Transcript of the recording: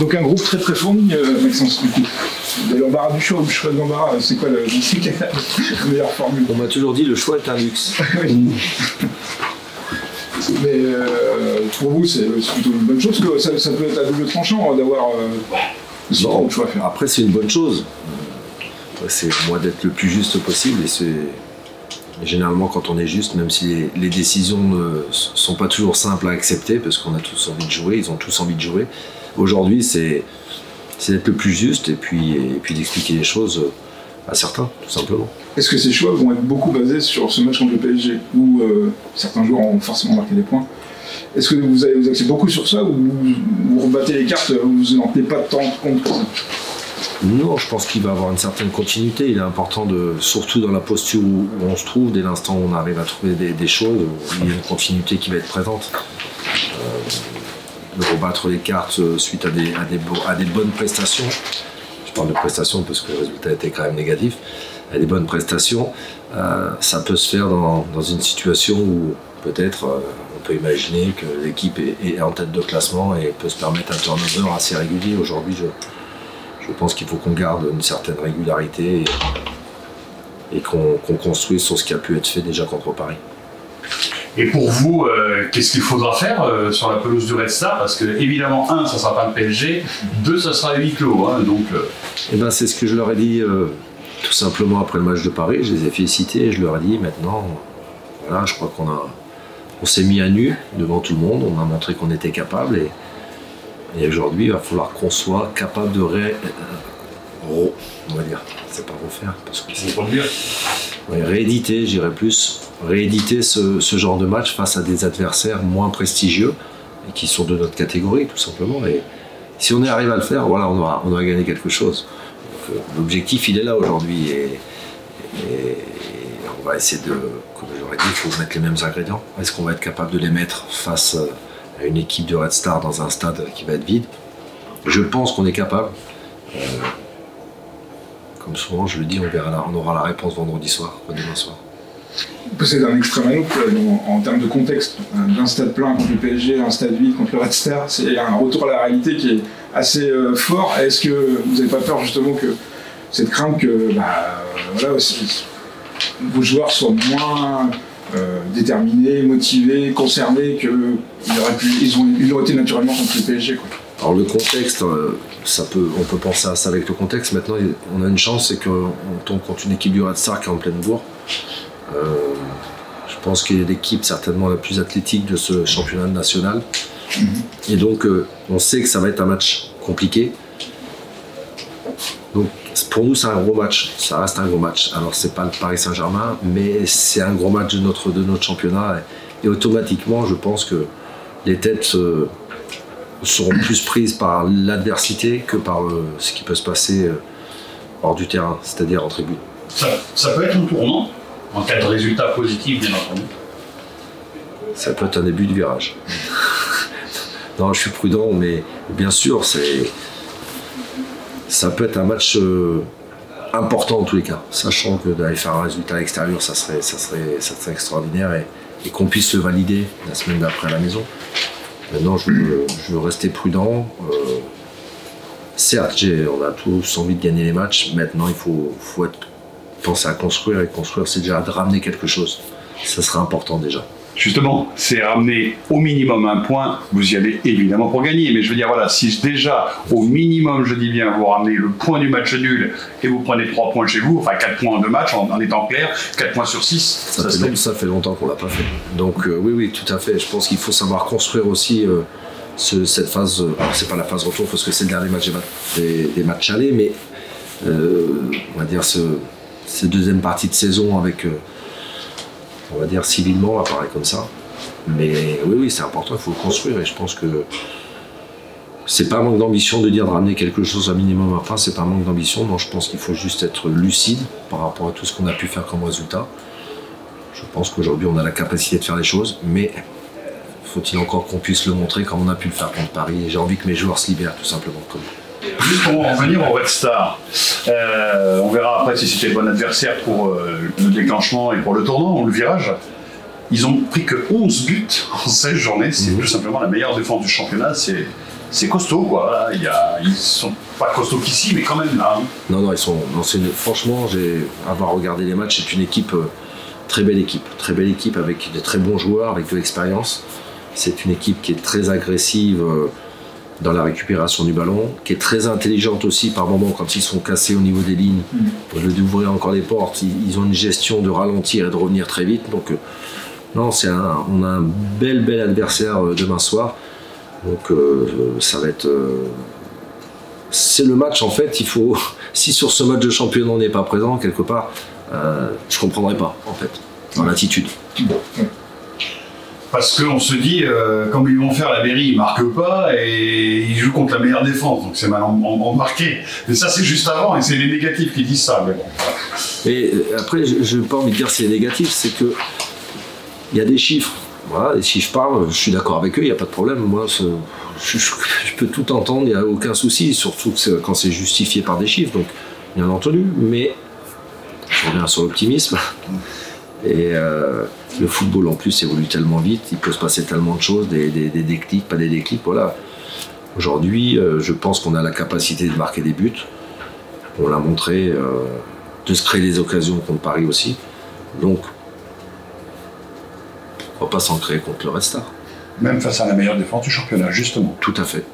Donc un groupe très très fourni, Maxence, du coup. De l'embarras du choix ou le choix de l'embarras, c'est quoi la meilleure formule? On m'a toujours dit le choix est un luxe. Mais pour vous, c'est plutôt une bonne chose, que ça peut être à double tranchant d'avoir le choix à faire. Après, c'est une bonne chose. Après, c'est moi d'être le plus juste possible. Et généralement, quand on est juste, même si les décisions ne sont pas toujours simples à accepter, parce qu'on a tous envie de jouer, ils ont tous envie de jouer. Aujourd'hui, c'est d'être le plus juste et puis d'expliquer les choses à certains, tout simplement. Est-ce que ces choix vont être beaucoup basés sur ce match contre le PSG, où certains joueurs ont forcément marqué des points? Est-ce que vous allez vous axer beaucoup sur ça, ou vous rebattez les cartes, vous n'en tenez pas tant compte pour ça? Non, je pense qu'il va avoir une certaine continuité. Il est important, surtout dans la posture où on se trouve, dès l'instant où on arrive à trouver des choses, il y a une continuité qui va être présente. De rebattre les cartes suite à des bonnes prestations. Je parle de prestations parce que le résultat était quand même négatif. À des bonnes prestations, ça peut se faire dans une situation où peut-être on peut imaginer que l'équipe est en tête de classement et peut se permettre un turnover assez régulier. Aujourd'hui, je pense qu'il faut qu'on garde une certaine régularité et qu'on construise sur ce qui a pu être fait déjà contre Paris. Et pour vous, qu'est-ce qu'il faudra faire sur la pelouse du Red Star? Parce que évidemment, 1, ça ne sera pas le PSG, 2, ça sera huis clos. Hein, donc, Eh ben, c'est ce que je leur ai dit tout simplement après le match de Paris. Je les ai félicités et je leur ai dit maintenant, voilà, je crois qu'on s'est mis à nu devant tout le monde, on a montré qu'on était capable et aujourd'hui, il va falloir qu'on soit capable de on va dire, c'est pas refaire, parce que c'est pas dire. Ouais, rééditer, j'irais plus, rééditer ce genre de match face à des adversaires moins prestigieux et qui sont de notre catégorie, tout simplement. Et si on arrive à le faire, voilà, on aura gagné quelque chose. L'objectif, il est là aujourd'hui et on va essayer comme j'aurais dit, il faut mettre les mêmes ingrédients. Est-ce qu'on va être capable de les mettre face à une équipe de Red Star dans un stade qui va être vide? Je pense qu'on est capable. Comme souvent, je le dis, on aura la réponse vendredi soir, pas demain soir. C'est d'un extrême à l'autre en termes de contexte. D'un stade plein contre le PSG, un stade vide contre le Red Star, c'est un retour à la réalité qui est assez fort. Est-ce que vous n'avez pas peur justement que cette crainte que voilà, vos joueurs soient moins déterminés, motivés, concernés qu'ils ont été naturellement contre le PSG, quoi? Alors le contexte, on peut penser à ça avec le contexte. Maintenant, on a une chance, c'est qu'on tombe contre une équipe du Red Star qui est en pleine bourre. Je pense qu'il est l'équipe certainement la plus athlétique de ce championnat national. Et donc, on sait que ça va être un match compliqué. Donc, pour nous, c'est un gros match. Ça reste un gros match. Alors, c'est pas le Paris Saint-Germain, mais c'est un gros match de notre championnat. Et automatiquement, je pense que les têtes seront plus prises par l'adversité que par ce qui peut se passer hors du terrain, c'est-à-dire en tribune. Ça peut être un tournant, en cas de résultat positif, bien entendu. Ça peut être un début de virage. Non, je suis prudent, mais bien sûr, ça peut être un match important en tous les cas, sachant que d'aller faire un résultat à l'extérieur, ça serait extraordinaire et qu'on puisse le valider la semaine d'après à la maison. Maintenant, je veux rester prudent. Certes, on a tous envie de gagner les matchs. Maintenant, il faut penser à construire. Et construire, c'est déjà de ramener quelque chose. Ça sera important déjà. Justement, c'est ramener au minimum un point. Vous y allez évidemment pour gagner. Mais je veux dire, voilà, si déjà, au minimum, je dis bien, vous ramenez le point du match nul et vous prenez 3 points chez vous, enfin 4 points en 2 matchs, en étant clair, 4 points sur 6. Ça fait longtemps qu'on ne l'a pas fait. Donc oui, tout à fait. Je pense qu'il faut savoir construire aussi cette phase. Alors, c'est pas la phase retour parce que c'est le dernier match des matchs allés, mais on va dire cette deuxième partie de saison avec. On va dire civilement, apparaît comme ça. Mais oui, c'est important, il faut le construire et je pense que c'est pas un manque d'ambition de dire de ramener quelque chose à minimum à fin, c'est pas un manque d'ambition, non, je pense qu'il faut juste être lucide par rapport à tout ce qu'on a pu faire comme résultat. Je pense qu'aujourd'hui on a la capacité de faire les choses, mais faut-il encore qu'on puisse le montrer comme on a pu le faire contre Paris et j'ai envie que mes joueurs se libèrent tout simplement. Juste pour en revenir au Red Star, on verra après si c'était le bon adversaire pour le déclenchement et pour le tournant ou le virage. Ils ont pris que 11 buts en 16 journées, c'est tout simplement la meilleure défense du championnat, c'est c'est costaud, quoi. Ils sont pas costauds qu'ici, mais quand même là. Hein. Non, ils sont. Non, franchement, avoir regardé les matchs, c'est une équipe, très belle équipe avec de très bons joueurs, avec de l'expérience. C'est une équipe qui est très agressive dans la récupération du ballon, qui est très intelligente aussi par moments quand ils sont cassés au niveau des lignes. Au lieu d'ouvrir encore les portes, ils ont une gestion de ralentir et de revenir très vite. Donc, non, on a un bel adversaire demain soir. Donc ça va être... c'est le match en fait, il faut... Si sur ce match de championnat on n'est pas présent, quelque part, je ne comprendrais pas en fait, dans l'attitude. Parce qu'on se dit, quand ils vont faire la mairie, ils ne marquent pas et ils jouent contre la meilleure défense, donc c'est mal embarqué. Mais ça c'est juste avant et c'est les négatifs qui disent ça. Mais bon. Et après, je n'ai pas envie de dire c'est négatif, c'est que il y a des chiffres. Voilà, les chiffres parlent, je suis d'accord avec eux, il n'y a pas de problème. Moi, je peux tout entendre, il n'y a aucun souci, surtout quand c'est justifié par des chiffres, donc bien entendu. Mais je reviens sur l'optimisme. Et le football en plus évolue tellement vite, il peut se passer tellement de choses, des déclics, pas des déclics, voilà. Aujourd'hui, je pense qu'on a la capacité de marquer des buts. On l'a montré, de se créer des occasions contre Paris aussi. Donc, on ne va pas s'en créer contre le Red Star. Même face à la meilleure défense du championnat, justement. Tout à fait.